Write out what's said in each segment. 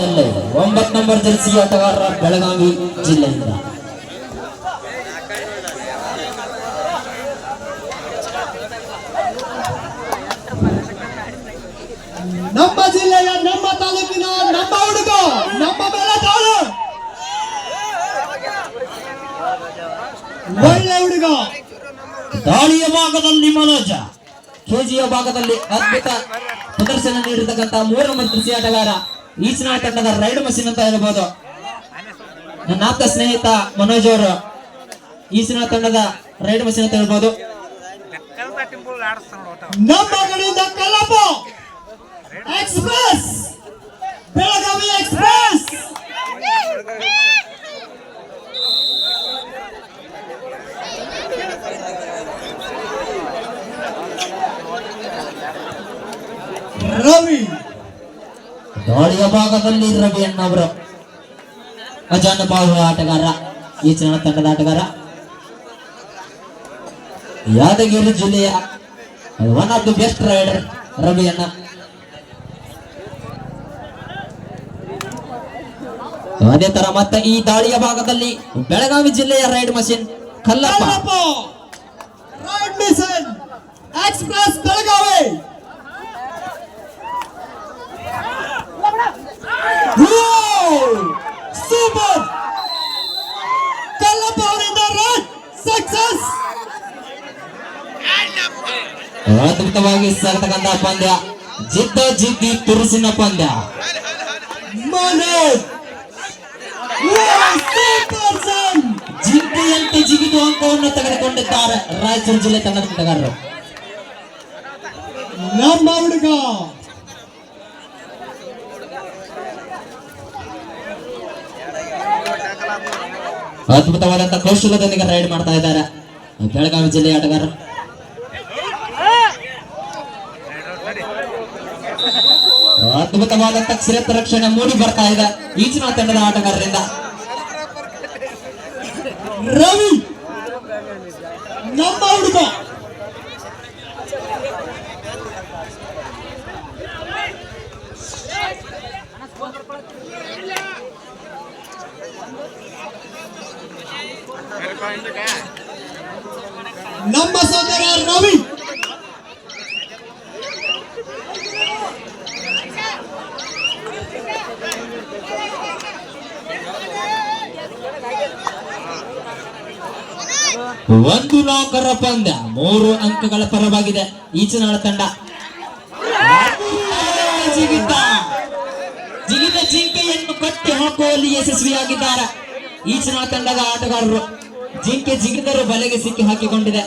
9 number Jersey ಆಟಗಾರ ಬೆಳಗಾವಿ ಜಿಲ್ಲೆಯಿಂದ ನಮ್ಮ ಜಿಲ್ಲೆಯ ನಮ್ಮ ತಾಲೂಕಿನ ನಮ್ಮ ಹುಡುಗ ನಮ್ಮ ಬೆಳಗಾವಿ ಒಳ್ಳೆ ಹುಡುಗ. ದಾಳಿಯ ಭಾಗದಲ್ಲಿ ಮನೋಜ, ಕೆಜಿಯ ಭಾಗದಲ್ಲಿ ಅದ್ಭುತ ಪ್ರದರ್ಶನ ನೀಡಿರ್ತಕ್ಕಂಥ 3 ನಂಬರ್ ಜರ್ಸಿ ಆಟಗಾರ ಈಚಿನ ತಂಡದ ರೈಡ್ ಮಷಿನ್ ಅಂತ ಹೇಳ್ಬೋದು. ನನ್ನ ಆಪ್ತ ಸ್ನೇಹಿತ ಮನೋಜ್ ಅವರು ಈಚಿನ ತಂಡದ ರೈಡ್ ಮಷಿನ್ ಅಂತ ಹೇಳ್ಬೋದು. ನಮ್ಮ ಕಡೆಯಿಂದ ಕಲ್ಲಪ್ಪ ಎಕ್ಸ್ಪ್ರೆಸ್, ಬೆಳಗಾವಿ ಎಕ್ಸ್ಪ್ರೆಸ್. ರವಿ ದಾಳಿಯ ಭಾಗದಲ್ಲಿ ರವಿ ಅಣ್ಣವರು ಅಜಾನುಭಾವಿ ಆಟಗಾರ, ಈಚಿನ ತಂಡದ ಆಟಗಾರ, ಯಾದಗಿರಿ ಜಿಲ್ಲೆಯ one of the best raider Ravi ಅಣ್ಣ. ಅದೇ ತರ ಮತ್ತೆ ಈ ದಾಳಿಯ ಭಾಗದಲ್ಲಿ ಬೆಳಗಾವಿ ಜಿಲ್ಲೆಯ raid machine Kallappa raid mission express Belagavi. Super Kallappa ಅವರಿಂದ ರೈಡ್ ಸಕ್ಸಸ್. ಅದ್ಭುತವಾಗಿ ಸಾಗತಕ್ಕಂಥ ಪಂದ್ಯ, ಜಿದ್ದ ಜಿದ್ದಿ ತುರುಸಿನ ಪಂದ್ಯ. ಮನೋಜ್ ಜಿಂಕೆಯಂತೆ ಜಿಗಿದು ಅಂಕವನ್ನು ತೆಗೆದುಕೊಂಡಿದ್ದಾರೆ ರಾಯಚೂರು ಜಿಲ್ಲೆ ತಂಡದ ಆಟಗಾರರು. ನಮ್ಮ ಹುಡುಗ ಅದ್ಭುತವಾದಂತಹ ಕೌಶಲ್ಯದೊಂದಿಗೆ ರೈಡ್ ಮಾಡ್ತಾ ಇದ್ದಾರೆ ಬೆಳಗಾವಿ ಜಿಲ್ಲೆಯ ಆಟಗಾರರು. ಅದ್ಭುತವಾದಂತಹ ಕ್ಷೇತ್ರ ರಕ್ಷಣೆ ಮೂಡಿ ಬರ್ತಾ ಇದೆ ಈಚಿನ ತಂಡದ ಆಟಗಾರರಿಂದ. ರವಿ ನಮ್ಮ ಹುಡುಗ ನಮ್ಮ ಸೋದರ ರವಿ. ಒಂದು ನಾಲ್ಕರ ಪಂದ್ಯ 3 ಅಂಕಗಳ ಪರವಾಗಿದೆ ಈಚನಾಳ ತಂಡ. ಜಿಗಿತ ಜಿಂಕೆಯನ್ನು ಕಟ್ಟಿ ಹಾಕುವಲ್ಲಿ ಯಶಸ್ವಿಯಾಗಿದ್ದಾರೆ ಈಚನಾಳ ತಂಡದ ಆಟಗಾರರು. ಜಿಂಕೆ ಜಿಗಿದರು ಬಲೆಗೆ ಸಿಕ್ಕಿ ಹಾಕಿಕೊಂಡಿದೆ.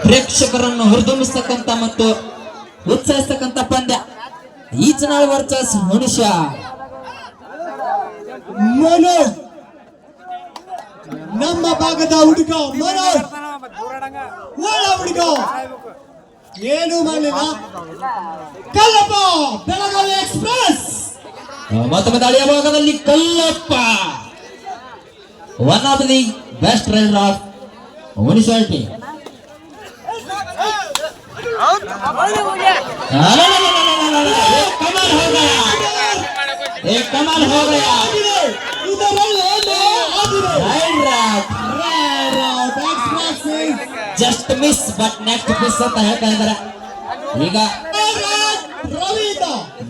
ಪ್ರೇಕ್ಷಕರನ್ನು ಹುರಿದುಂಬಿಸ್ತಕ್ಕಂಥ ಮತ್ತು ಉತ್ಸಾಹಿಸ್ತಕ್ಕಂಥ ಪಂದ್ಯ ಈಚನಾಳ ವರ್ಸಸ್ ಮನುಷ್ಯ. ಮನೋಜ್ ನಮ್ಮ ಭಾಗದ ಹುಡುಗ ಮನೋಜ್ ಒಳ್ಳೆ ಹುಡುಗ, ಏನು ಮಾಡಲಿಲ್ಲ. ಕಲ್ಲಪ್ಪ ಬೆಳಗಾವಿ ಎಕ್ಸ್ಪ್ರೆಸ್. ಮತ್ತೊಮ್ಮೆ ದಾಳಿಯ ಭಾಗದಲ್ಲಿ Kallappa, one of the best raider of municipality. ಕಮಾಲ್ ಹೋ ಗಯಾ just miss but next miss ಅಂತ ಹೇಳ್ತಾ ಇದ್ದಾರೆ. ಈಗ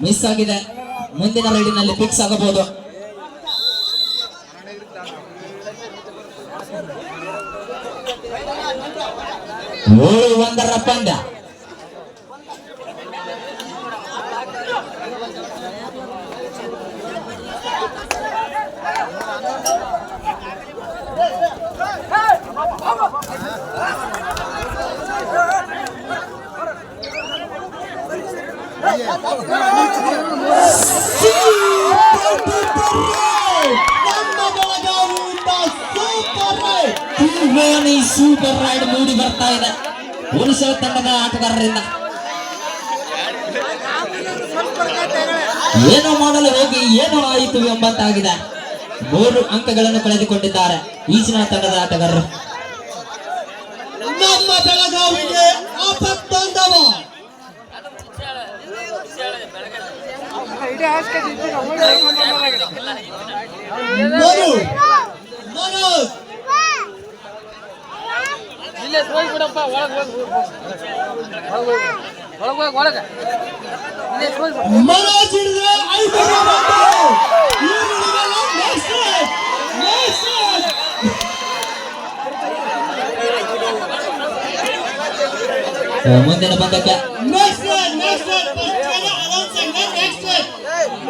ಮಿಸ್ ಆಗಿದೆ, ಮುಂದಿನ ರೈಡಿನಲ್ಲಿ ಫಿಕ್ಸ್ ಆಗಬಹುದು. ಏಳು ಒಂದರ ಪಂದ್ಯ. ಸೂಪರ್ ರೈಡ್ ಮೂಡಿ ಬರ್ತಾ ಇದೆ ಒರಿಸ್ಸಾ ತಂಡದ ಆಟಗಾರರಿಂದ. ಏನೋ ಮಾಡಲು ಹೋಗಿ ಏನೋ ಆಯಿತು ಎಂಬಂತಾಗಿದೆ. 3 ಅಂಕಗಳನ್ನು ಕಳೆದುಕೊಂಡಿದ್ದಾರೆ ಈಚಿನ ತಂಡದ ಆಟಗಾರರು. ನಮ್ಮ ಬೆಳಗಾವಿಗೆ ಆಪತ್ತೊಂದವ ಮನು ಮನೋಜ್ ಮನೋಜ್ ಹಿಡಿದ್ರೆ 5 ಮುಂದಿನ ಪಂದ್ಯಕ್ಕೆ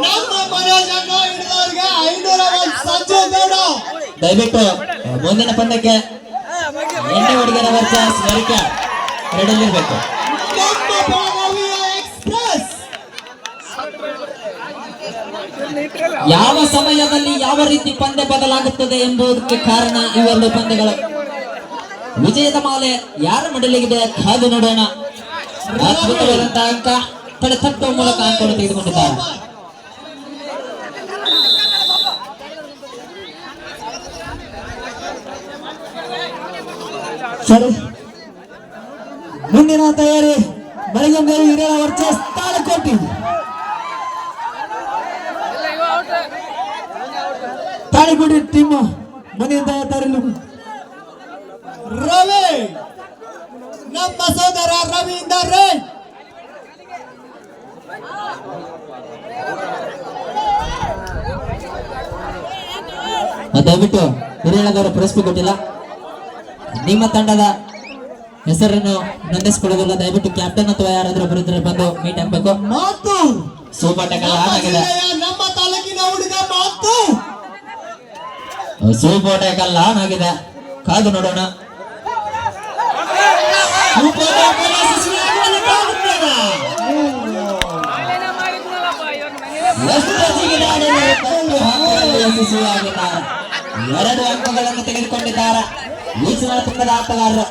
ನಮ್ಮ ಮನೋಜ್ ಅನ್ನು ಹಿಡಿದವರಿಗೆ 501 ಸಂಜು ಗೌಡ. ದಯವಿಟ್ಟು ಮುಂದಿನ ಪಂದ್ಯಕ್ಕೆ ಎಣ್ಣೆ ಹುಡುಗರ ವರ್ಸಸ್ ವೆರಿಕಾ ರೆಡಿಯಲ್ಲಿರ್ಬೇಕು. ನಮ್ಮ ಬೆಳಗಾವಿಯ ಎಕ್ಸ್‌ಪ್ರೆಸ್ ಯಾವ ಸಮಯದಲ್ಲಿ ಯಾವ ರೀತಿ ಪಂದ್ಯ ಬದಲಾಗುತ್ತದೆ ಎಂಬುದಕ್ಕೆ ಕಾರಣ ಇವೆರಡು ಪಂದ್ಯಗಳು. ವಿಜಯದ ಮಾಲೆ ಯಾರ ಮಡಲಿಗಿದೆ ಕಾದು ನೋಡೋಣ. ಅದ್ಭುತವಾದಂತಹ ಅಂಕ ತಡೆ ತಟ್ಟುವ ಮೂಲಕ ಅಂಕವನ್ನು ತೆಗೆದುಕೊಂಡಿದ್ದಾರೆ. ಸರಿ, ಮುಂದಿನ ತಯಾರಿ ಬೆಳಗ್ಗೆ ಹಿರಿಯರ ವರ್ಚಸ್ ತಾಳಕೋಟಿ. ತಾಳಿಕೋಟಿ ಟೀಮ್ ಮುಂದಿನ ತಯಾರಿ ರವಿ, ನಮ್ಮ ಸೋದರ ರವಿಯಿಂದ ರೇಟ್. ದಯವಿಟ್ಟು ಹಿರಿಯಣ್ಣದವರು ಪುರಸ್ಕಾರ ಕೊಟ್ಟಿಲ್ಲ. ನಿಮ್ಮ ತಂಡದ ಹೆಸರನ್ನು ನೋಂದಿಸಿಕೊಳ್ಳೋದಿಲ್ಲ. ದಯವಿಟ್ಟು ಕ್ಯಾಪ್ಟನ್ ಅಥವಾ ಯಾರಾದ್ರೂ ಒಬ್ಬರಿದ್ರೆ ಬಂದು ಮೀಟ್ ಆಗ್ಬೇಕು. ಮಾತು ಸೂಪರ್ ಟಕಲ್ ಆನ್ ಆಗಿದೆ. ನಮ್ಮ ತಾಲೂಕಿನ ಹುಡುಗ ಮಾತು ಸೂಪರ್ ಟಕಲ್ ಆನ್ ಆಗಿದೆ. ಕಾದು ನೋಡೋಣ. ಎರಡು ಅಂಕಗಳನ್ನು ತೆಗೆದುಕೊಂಡಿದ್ದಾರೆ ಈಚಿನ ತಂಡದ ಆಟಗಾರರು.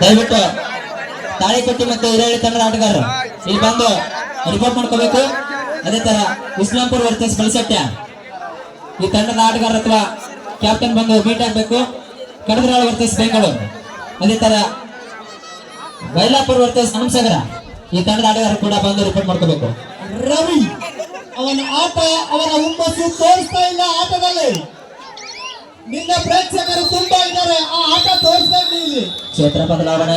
ದಯವಿಟ್ಟು ತಾಳಿಕೊಟ್ಟಿ ಮತ್ತು ಹಿರೇಳಿ ತಂಡದ ಆಟಗಾರರು ಇಲ್ಲಿ ಬಂದು ರಿಪೋರ್ಟ್ ಮಾಡ್ಕೋಬೇಕು. ಅದೇ ತರ ಇಸ್ಲಾಂಪುರ್ ವರ್ಸಸ್ ಬಲಸಟ್ಯ ಈ ತಂಡದ ಆಟಗಾರ ಅಥವಾ ಕ್ಯಾಪ್ಟನ್ ಬಂದು ಮೀಟ್ ಆಗ್ಬೇಕು. ಕಡದ್ರಾಳ ವರ್ಸಸ್ ಬೆಂಗಳೂರು. ಅದೇ ತರ ಬೈಲಾಪುರ್ ವರ್ಸಸ್ ಹನುಮಸಾಗರ ಈ ತಂಡದ ಆಟಗಾರರು ಕೂಡ ಬಂದು ರಿಪೋರ್ಟ್ ಮಾಡ್ಕೋಬೇಕು. ರವಿ ಅವನ ಆಟ, ಅವನ ಹುಮ್ಮಸ್ಸು ತೋರಿಸ್ತಾ ಇಲ್ಲ ಆಟದಲ್ಲಿ. ನಿನ್ನ ಪ್ರೇಕ್ಷಕರು ತುಂಬಾ ಇದ್ದಾರೆ, ಆ ಆಟ ತೋರಿಸ್ತಾ ಇಲ್ಲಿ. ಕ್ಷೇತ್ರ ಬದಲಾವಣೆ